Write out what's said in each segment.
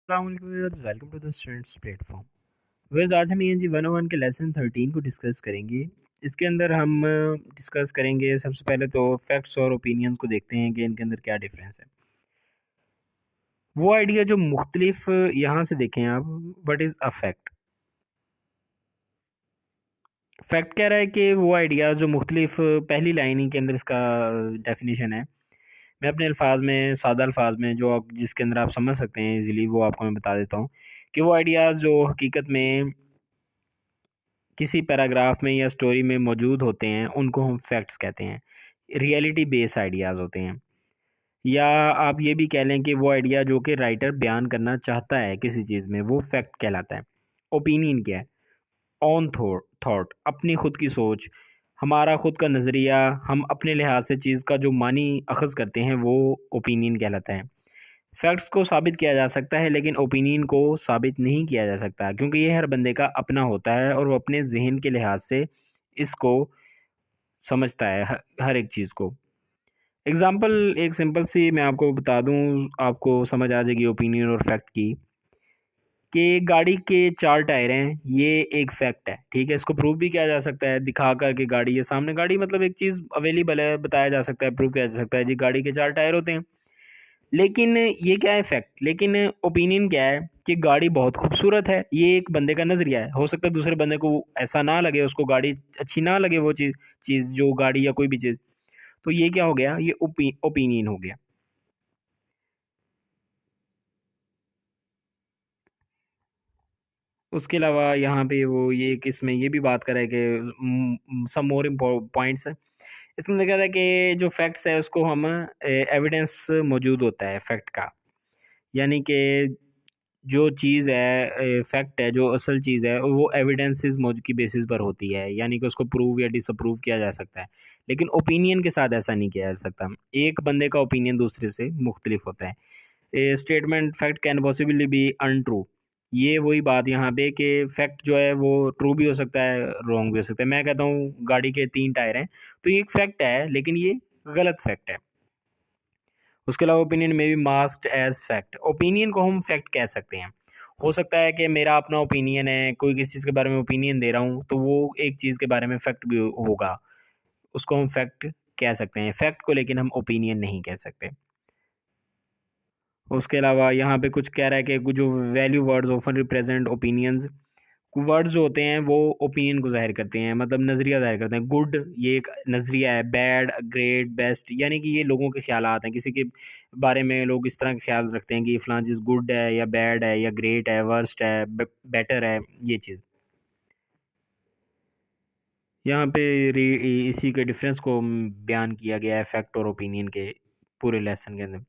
Welcome to the students platform. वेज आज हम ENG 101 के लेसन 13 को डिस्कस करेंगे। इसके अंदर हम डिस्कस करेंगे सबसे पहले तो फैक्ट्स और ओपिनियंस को देखते हैं कि इनके अंदर क्या डिफरेंस है। वो आइडिया जो मुख्तलिफ यहाँ से देखें आप, what is a fact. Fact कह रहा है कि वो आइडिया जो मुख्तलिफ पहली लाइन ही के अंदर इसका डेफिनेशन है। मैं अपने अल्फाज में, सादा अल्फाज में, जो आप जिसके अंदर आप समझ सकते हैं इजीली, वो आपको मैं बता देता हूँ कि वो आइडियाज़ जो हकीकत में किसी पैराग्राफ में या स्टोरी में मौजूद होते हैं उनको हम फैक्ट्स कहते हैं। रियलिटी बेस आइडियाज़ होते हैं। या आप ये भी कह लें कि वो आइडिया जो कि राइटर बयान करना चाहता है किसी चीज़ में, वो फैक्ट कहलाता है। ओपिनियन क्या है? ऑन थॉट, अपनी खुद की सोच, हमारा खुद का नज़रिया, हम अपने लिहाज से चीज़ का जो मानी अखज़ करते हैं, वो ओपिनियन कहलाता है। फैक्ट्स को साबित किया जा सकता है लेकिन ओपिनियन को साबित नहीं किया जा सकता, क्योंकि ये हर बंदे का अपना होता है और वो अपने जहन के लिहाज से इसको समझता है, हर एक चीज़ को। एग्ज़ाम्पल एक सिंपल सी मैं आपको बता दूं, आपको समझ आ जाएगी ओपिनियन और फैक्ट की। कि गाड़ी के 4 टायर हैं, ये एक फैक्ट है, ठीक है। इसको प्रूव भी किया जा सकता है दिखा कर के गाड़ी, ये सामने गाड़ी, मतलब एक चीज़ अवेलेबल है, बताया जा सकता है, प्रूव किया जा सकता है जी गाड़ी के 4 टायर होते हैं। लेकिन ये क्या है? फैक्ट। लेकिन ओपिनियन क्या है कि गाड़ी बहुत खूबसूरत है, ये एक बंदे का नज़रिया है। हो सकता है दूसरे बंदे को ऐसा ना लगे, उसको गाड़ी अच्छी ना लगे, वो चीज़ चीज़ जो गाड़ी या कोई भी चीज़। तो ये क्या हो गया? ये ओपिनियन हो गया। उसके अलावा यहाँ पे वो ये किसमें ये भी बात करा है कि सम मोर पॉइंट्स है। इसमें देखा था कि जो फैक्ट्स है उसको हम एविडेंस मौजूद होता है फैक्ट का। यानी कि जो चीज़ है, फैक्ट है, जो असल चीज़ है, वो एविडेंसेस मौजूद की बेसिस पर होती है, यानी कि उसको प्रूव या डिसअप्रूव किया जा सकता है। लेकिन ओपिनियन के साथ ऐसा नहीं किया जा सकता। एक बंदे का ओपिनियन दूसरे से मुख्तलिफ होता है। ए statement fact can possibly be untrue. ये वही बात यहाँ पे कि फैक्ट जो है वो ट्रू भी हो सकता है, रॉन्ग भी हो सकता है। मैं कहता हूँ गाड़ी के 3 टायर हैं, तो ये एक फैक्ट है, लेकिन ये गलत फैक्ट है। उसके अलावा ओपिनियन में भी मास्क्ड एज फैक्ट। ओपिनियन को हम फैक्ट कह सकते हैं। हो सकता है कि मेरा अपना ओपिनियन है, कोई किसी चीज़ के बारे में ओपिनियन दे रहा हूँ, तो वो एक चीज़ के बारे में फैक्ट भी होगा, उसको हम फैक्ट कह सकते हैं। फैक्ट को लेकिन हम ओपिनियन नहीं कह सकते। उसके अलावा यहाँ पे कुछ कह रहा है कि जो value words often represent opinions. Words जो होते हैं वो ओपिनियन को ज़ाहिर करते हैं, मतलब नज़रिया ज़ाहिर करते हैं। गुड, ये एक नज़रिया है। बैड, ग्रेट, बेस्ट, यानी कि ये लोगों के ख्यालात हैं। किसी के बारे में लोग इस तरह का ख्याल रखते हैं कि ये फ़लाँ चीज़ गुड है या बैड है या ग्रेट है, वर्स्ट है, बेटर है, ये चीज़। यहाँ पे इसी के डिफरेंस को बयान किया गया है फैक्ट और ओपिनियन के पूरे लेसन के अंदर।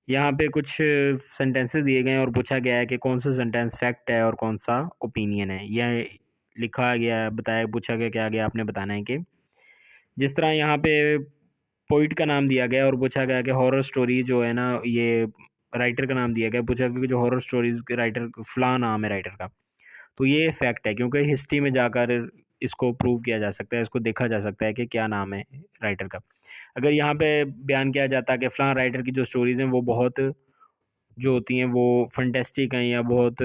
यहाँ पे कुछ सेंटेंसेस दिए गए हैं और पूछा गया है कि कौन सा सेंटेंस फैक्ट है और कौन सा ओपिनियन है। यह लिखा गया है, बताया, पूछा गया क्या गया, आपने बताना है कि जिस तरह यहाँ पे पोइट का नाम दिया गया और पूछा गया कि हॉरर स्टोरी जो है ना, ये राइटर का नाम दिया गया, पूछा गया कि जो हॉरर स्टोरीज के राइटर, फलां नाम है राइटर का। तो ये फैक्ट है, क्योंकि हिस्ट्री में जाकर इसको प्रूव किया जा सकता है, इसको देखा जा सकता है कि क्या नाम है राइटर का। अगर यहाँ पे बयान किया जाता है कि फ़लाँ राइटर की जो स्टोरीज़ हैं वो बहुत जो होती हैं वो फंटेस्टिक हैं या बहुत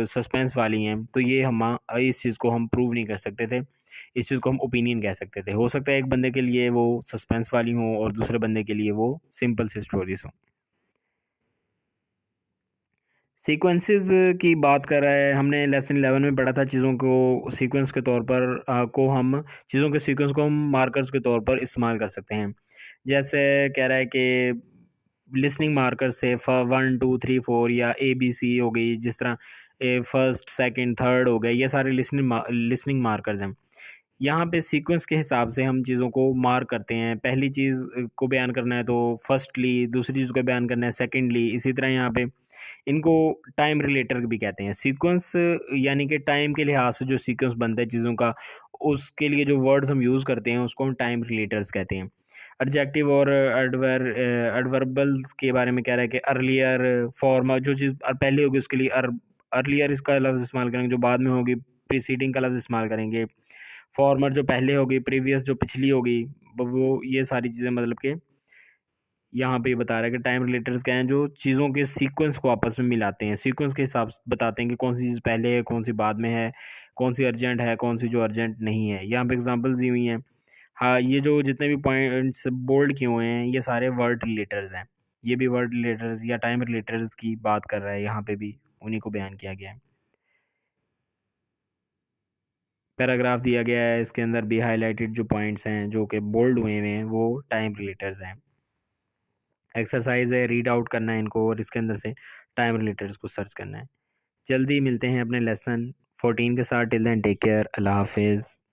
सस्पेंस वाली हैं, तो ये हम इस चीज़ को हम प्रूव नहीं कर सकते थे। इस चीज़ को हम ओपिनियन कह सकते थे। हो सकता है एक बंदे के लिए वो सस्पेंस वाली हों और दूसरे बंदे के लिए वो सिंपल सी स्टोरीज़ हों। सीक्वेंसेस की बात कर रहा है, हमने लेसन 11 में पढ़ा था चीज़ों को सीक्वेंस के तौर पर, को हम चीज़ों के सीक्वेंस को हम मार्कर्स के तौर पर इस्तेमाल कर सकते हैं। जैसे कह रहा है कि लिसनिंग मार्कर्स से 1 2 3 4 या ABC हो गई, जिस तरह फर्स्ट, सेकंड, थर्ड हो गए, ये सारे लिसनिंग मार्कर्स हैं। यहाँ पे सीक्वेंस के हिसाब से हम चीज़ों को मार्क करते हैं। पहली चीज़ को बयान करना है तो फर्स्टली, दूसरी चीज़ को बयान करना है सेकंडली। इसी तरह यहाँ पे इनको टाइम रिलेटर भी कहते हैं। सीक्वेंस यानी कि टाइम के लिहाज से जो सीक्वेंस बनता है चीज़ों का, उसके लिए जो वर्ड्स हम यूज़ करते हैं उसको हम टाइम रिलेटर्स कहते हैं। एडजेक्टिव और एडवर्बल्स के बारे में कह रहा है कि अर्लियर फॉर्म, जो चीज़ पहले होगी उसके लिए अर्लियर इसका लफ्ज़ इस्तेमाल करेंगे, जो बाद में होगी प्रीसीडिंग का लफ्ज़ इस्तेमाल करेंगे। फॉर्मर जो पहले होगी, प्रीवियस जो पिछली होगी, वो ये सारी चीज़ें मतलब कि यहाँ पे ये बता रहा है कि टाइम रिलेटर्स क्या हैं, जो चीज़ों के सीक्वेंस को आपस में मिलाते हैं, सीक्वेंस के हिसाब से बताते हैं कि कौन सी चीज़ पहले है, कौन सी बाद में है, कौन सी अर्जेंट है, कौन सी जो अर्जेंट नहीं है। यहाँ पे एग्जांपल्स दी हुई हैं। हाँ, ये जो जितने भी पॉइंट्स बोल्ड किए हुए हैं ये सारे वर्ड रिलेटर्स हैं। ये भी वर्ड रिलेटर्स या टाइम रिलेटर्स की बात कर रहा है, यहाँ पे भी उन्हीं को बयान किया गया है। पैराग्राफ दिया गया है, इसके अंदर भी हाईलाइटेड जो पॉइंट्स हैं जो कि बोल्ड हुए हुए हैं वो टाइम रिलेटर्स हैं। एक्सरसाइज है, रीड आउट करना है इनको और इसके अंदर से टाइम रिलेटर्स को सर्च करना है। जल्दी मिलते हैं अपने लेसन 14 के साथ। टिल देन टेक केयर, अल्लाह हाफिज़।